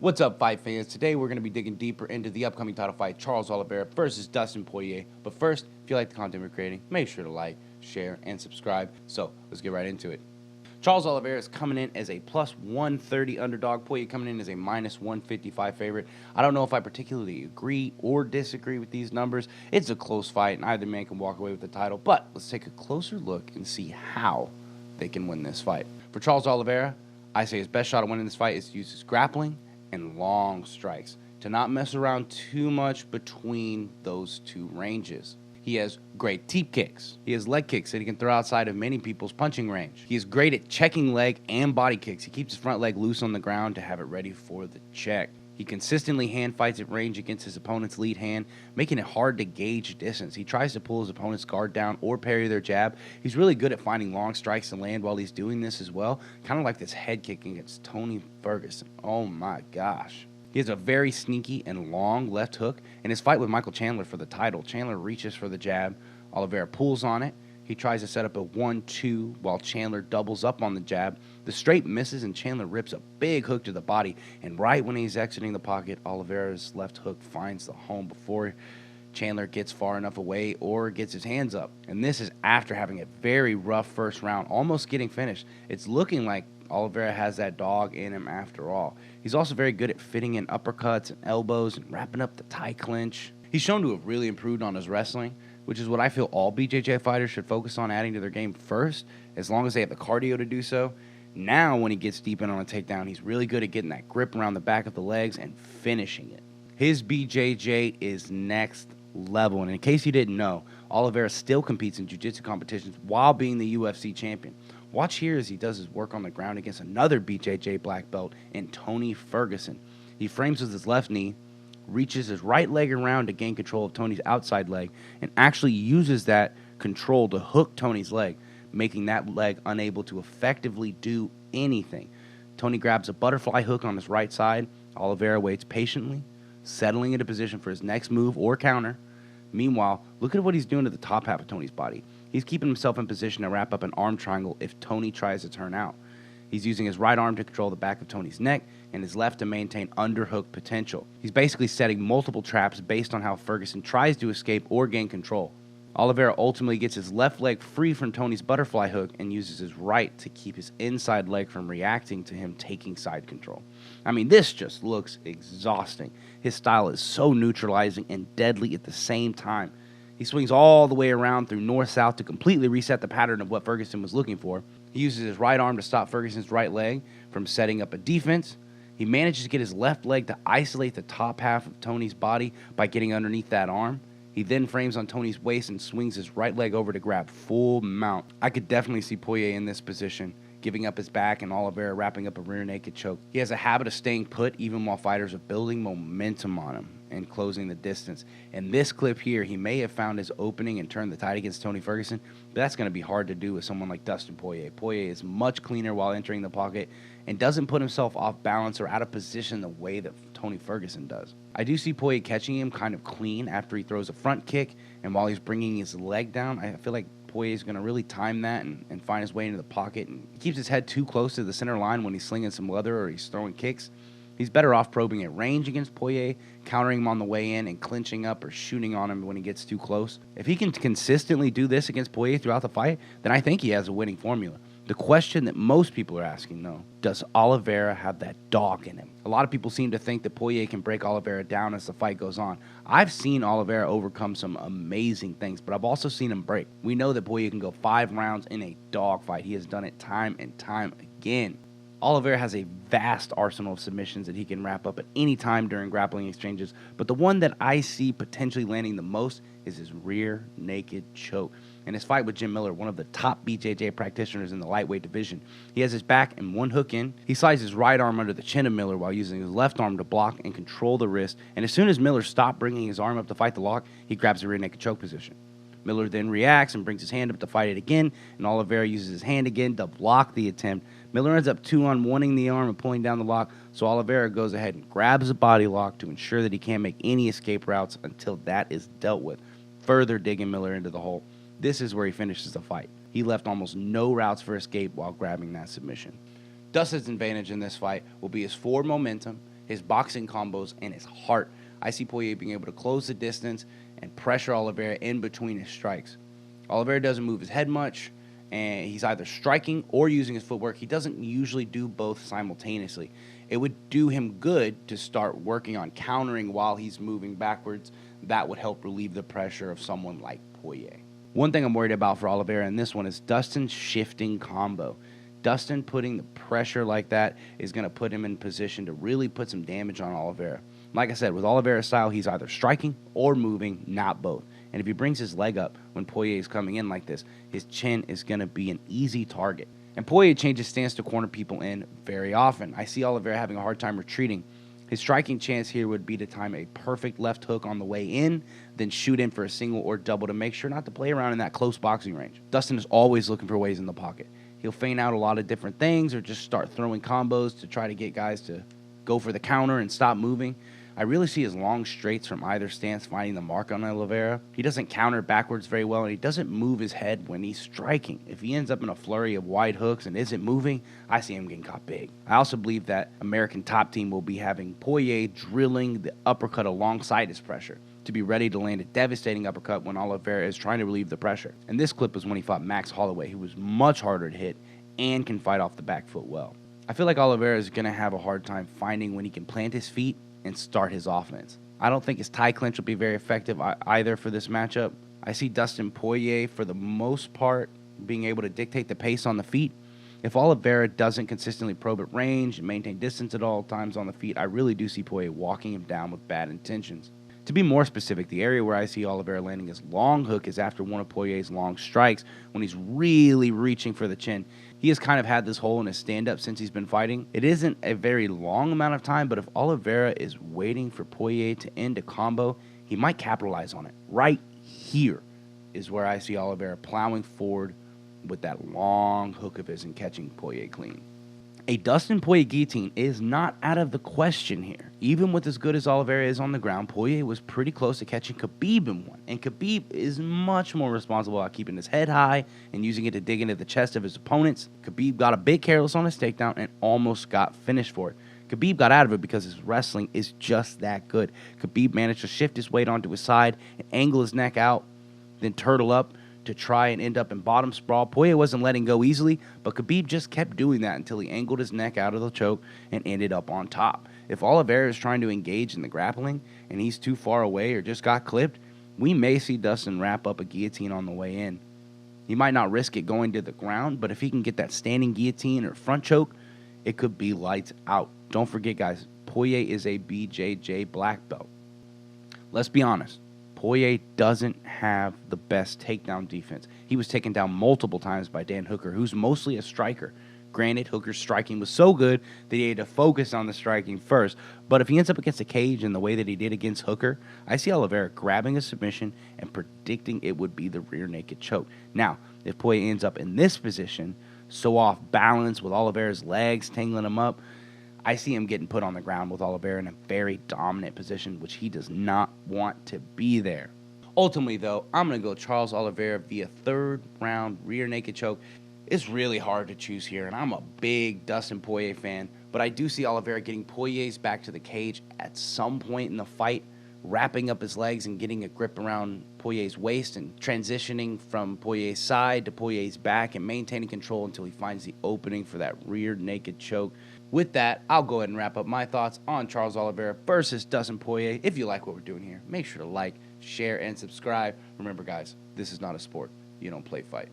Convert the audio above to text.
What's up, fight fans? Today we're going to be digging deeper into the upcoming title fight, Charles Oliveira versus Dustin Poirier. But first, if you like the content we're creating, make sure to like, share, and subscribe. So let's get right into it. Charles Oliveira is coming in as a plus 130 underdog. Poirier coming in as a minus 155 favorite. I don't know if I particularly agree or disagree with these numbers. It's a close fight, and either man can walk away with the title. But let's take a closer look and see how they can win this fight. For Charles Oliveira, I say his best shot at winning this fight is to use his grappling and long strikes, to not mess around too much between those two ranges. He has great teep kicks. He has leg kicks that he can throw outside of many people's punching range. He is great at checking leg and body kicks. He keeps his front leg loose on the ground to have it ready for the check. He consistently hand fights at range against his opponent's lead hand, making it hard to gauge distance. He tries to pull his opponent's guard down or parry their jab. He's really good at finding long strikes to land while he's doing this as well, kind of like this head kick against Tony Ferguson. Oh my gosh. He has a very sneaky and long left hook. In his fight with Michael Chandler for the title, Chandler reaches for the jab. Oliveira pulls on it. He tries to set up a 1-2 while Chandler doubles up on the jab. The straight misses and Chandler rips a big hook to the body. And right when he's exiting the pocket, Oliveira's left hook finds the home before Chandler gets far enough away or gets his hands up. And this is after having a very rough first round, almost getting finished. It's looking like Oliveira has that dog in him after all. He's also very good at fitting in uppercuts and elbows and wrapping up the tie clinch. He's shown to have really improved on his wrestling, which is what I feel all BJJ fighters should focus on adding to their game first, as long as they have the cardio to do so. Now, when he gets deep in on a takedown, he's really good at getting that grip around the back of the legs and finishing it. His BJJ is next level, and in case you didn't know, Oliveira still competes in jiu-jitsu competitions while being the UFC champion. Watch here as he does his work on the ground against another BJJ black belt in Tony Ferguson. He frames with his left knee, reaches his right leg around to gain control of Tony's outside leg, and actually uses that control to hook Tony's leg, making that leg unable to effectively do anything. Tony grabs a butterfly hook on his right side. Oliveira waits patiently, settling into position for his next move or counter. Meanwhile, look at what he's doing to the top half of Tony's body. He's keeping himself in position to wrap up an arm triangle if Tony tries to turn out. He's using his right arm to control the back of Tony's neck and his left to maintain underhook potential. He's basically setting multiple traps based on how Ferguson tries to escape or gain control. Oliveira ultimately gets his left leg free from Tony's butterfly hook and uses his right to keep his inside leg from reacting to him taking side control. I mean, this just looks exhausting. His style is so neutralizing and deadly at the same time. He swings all the way around through north-south to completely reset the pattern of what Ferguson was looking for. He uses his right arm to stop Ferguson's right leg from setting up a defense. He manages to get his left leg to isolate the top half of Tony's body by getting underneath that arm. He then frames on Tony's waist and swings his right leg over to grab full mount. I could definitely see Poirier in this position, giving up his back and Oliveira wrapping up a rear naked choke. He has a habit of staying put even while fighters are building momentum on him and closing the distance. In this clip here, he may have found his opening and turned the tide against Tony Ferguson, but that's going to be hard to do with someone like Dustin Poirier. Poirier is much cleaner while entering the pocket and doesn't put himself off balance or out of position the way that Tony Ferguson does. I do see Poirier catching him kind of clean after he throws a front kick, and while he's bringing his leg down, I feel like Poirier is going to really time that and find his way into the pocket. And he keeps his head too close to the center line when he's slinging some leather or he's throwing kicks. He's better off probing at range against Poirier, countering him on the way in and clinching up or shooting on him when he gets too close. If he can consistently do this against Poirier throughout the fight, then I think he has a winning formula. The question that most people are asking, though, does Oliveira have that dog in him? A lot of people seem to think that Poirier can break Oliveira down as the fight goes on. I've seen Oliveira overcome some amazing things, but I've also seen him break. We know that Poirier can go 5 rounds in a dogfight. He has done it time and time again. Oliveira has a vast arsenal of submissions that he can wrap up at any time during grappling exchanges, but the one that I see potentially landing the most is his rear naked choke. In his fight with Jim Miller, one of the top BJJ practitioners in the lightweight division, he has his back and one hook in. He slides his right arm under the chin of Miller while using his left arm to block and control the wrist, and as soon as Miller stopped bringing his arm up to fight the lock, he grabs the rear naked choke position. Miller then reacts and brings his hand up to fight it again, and Oliveira uses his hand again to block the attempt. Miller ends up 2-on-1ing the arm and pulling down the lock, so Oliveira goes ahead and grabs a body lock to ensure that he can't make any escape routes until that is dealt with, further digging Miller into the hole. This is where he finishes the fight. He left almost no routes for escape while grabbing that submission. Dustin's advantage in this fight will be his forward momentum, his boxing combos, and his heart. I see Poirier being able to close the distance and pressure Oliveira in between his strikes. Oliveira doesn't move his head much, and he's either striking or using his footwork. He doesn't usually do both simultaneously. It would do him good to start working on countering while he's moving backwards. That would help relieve the pressure of someone like Poirier. One thing I'm worried about for Oliveira in this one is Dustin's shifting combo. Dustin putting the pressure like that is going to put him in position to really put some damage on Oliveira. Like I said, with Oliveira's style, he's either striking or moving, not both. And if he brings his leg up when Poirier is coming in like this, his chin is going to be an easy target. And Poirier changes stance to corner people in very often. I see Oliveira having a hard time retreating. His striking chance here would be to time a perfect left hook on the way in, then shoot in for a single or double to make sure not to play around in that close boxing range. Dustin is always looking for ways in the pocket. He'll feint out a lot of different things or just start throwing combos to try to get guys to go for the counter and stop moving. I really see his long straights from either stance finding the mark on Oliveira. He doesn't counter backwards very well, and he doesn't move his head when he's striking. If he ends up in a flurry of wide hooks and isn't moving, I see him getting caught big. I also believe that American Top Team will be having Poirier drilling the uppercut alongside his pressure to be ready to land a devastating uppercut when Oliveira is trying to relieve the pressure. And this clip was when he fought Max Holloway, who was much harder to hit and can fight off the back foot well. I feel like Oliveira is going to have a hard time finding when he can plant his feet and start his offense. I don't think his tie clinch will be very effective either for this matchup. I see Dustin Poirier, for the most part, being able to dictate the pace on the feet. If Oliveira doesn't consistently probe at range and maintain distance at all times on the feet, I really do see Poirier walking him down with bad intentions. To be more specific, the area where I see Oliveira landing his long hook is after one of Poirier's long strikes when he's really reaching for the chin. He has kind of had this hole in his stand-up since he's been fighting. It isn't a very long amount of time, but if Oliveira is waiting for Poirier to end a combo, he might capitalize on it. Right here is where I see Oliveira plowing forward with that long hook of his and catching Poirier clean. A Dustin Poirier guillotine is not out of the question here. Even with as good as Oliveira is on the ground, Poirier was pretty close to catching Khabib in one. And Khabib is much more responsible at keeping his head high and using it to dig into the chest of his opponents. Khabib got a bit careless on his takedown and almost got finished for it. Khabib got out of it because his wrestling is just that good. Khabib managed to shift his weight onto his side and angle his neck out, then turtle up to try and end up in bottom sprawl. Poirier wasn't letting go easily, but Khabib just kept doing that until he angled his neck out of the choke and ended up on top. If Oliveira is trying to engage in the grappling and he's too far away or just got clipped, we may see Dustin wrap up a guillotine on the way in. He might not risk it going to the ground, but if he can get that standing guillotine or front choke, it could be lights out. Don't forget, guys, Poirier is a BJJ black belt. Let's be honest. Poirier doesn't have the best takedown defense. He was taken down multiple times by Dan Hooker, who's mostly a striker. Granted, Hooker's striking was so good that he had to focus on the striking first. But if he ends up against a cage in the way that he did against Hooker, I see Oliveira grabbing a submission and predicting it would be the rear naked choke. Now, if Poirier ends up in this position, so off balance with Oliveira's legs tangling him up, I see him getting put on the ground with Oliveira in a very dominant position, which he does not want to be there. Ultimately, though, I'm going to go Charles Oliveira via third round rear naked choke. It's really hard to choose here, and I'm a big Dustin Poirier fan, but I do see Oliveira getting Poirier's back to the cage at some point in the fight, wrapping up his legs and getting a grip around Poirier's waist and transitioning from Poirier's side to Poirier's back and maintaining control until he finds the opening for that rear naked choke. With that, I'll go ahead and wrap up my thoughts on Charles Oliveira versus Dustin Poirier. If you like what we're doing here, make sure to like, share, and subscribe. Remember, guys, this is not a sport. You don't play fight.